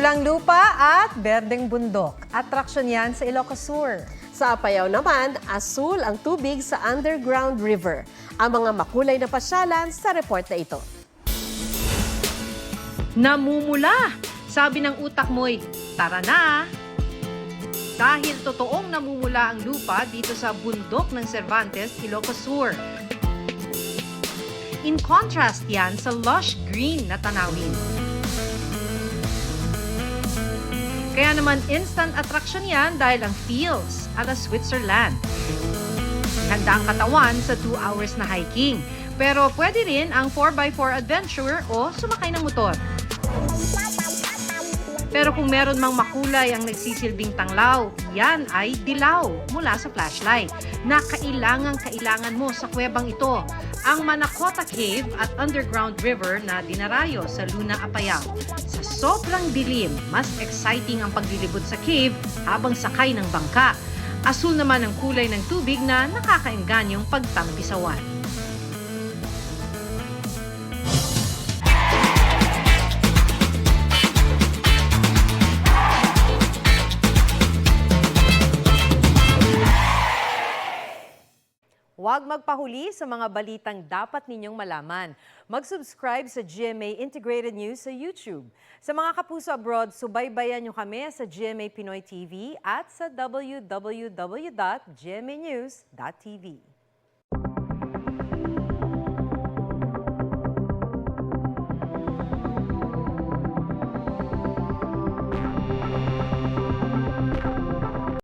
Pulang lupa at berdeng bundok. Atraksyon yan sa Ilocos Sur. Sa Apayao naman, asul ang tubig sa underground river. Ang mga makulay na pasyalan sa report na ito. Namumula! Sabi ng utak mo'y, tara na! Dahil totoong namumula ang lupa dito sa bundok ng Cervantes, Ilocos Sur. In contrast yan sa lush green na tanawin. Kaya naman instant attraction yan dahil ang feels ala Switzerland. Handa ang katawan sa 2 hours na hiking. Pero pwede rin ang 4x4 adventure o sumakay ng motor. Pero kung meron mang makulay ang nagsisilbing tanglaw, yan ay dilaw mula sa flashlight na kailangan mo sa kuwebang ito, ang Manacota Cave at Underground River na dinarayo sa Luna, Apayao. Sa sobrang dilim, mas exciting ang paglilibot sa cave habang sakay ng bangka. Asul naman ang kulay ng tubig na nakakaenganyong pagtampisawan. Huwag magpahuli sa mga balitang dapat ninyong malaman. Mag-subscribe sa GMA Integrated News sa YouTube. Sa mga kapuso abroad, subaybayan nyo kami sa GMA Pinoy TV at sa www.gmanews.tv.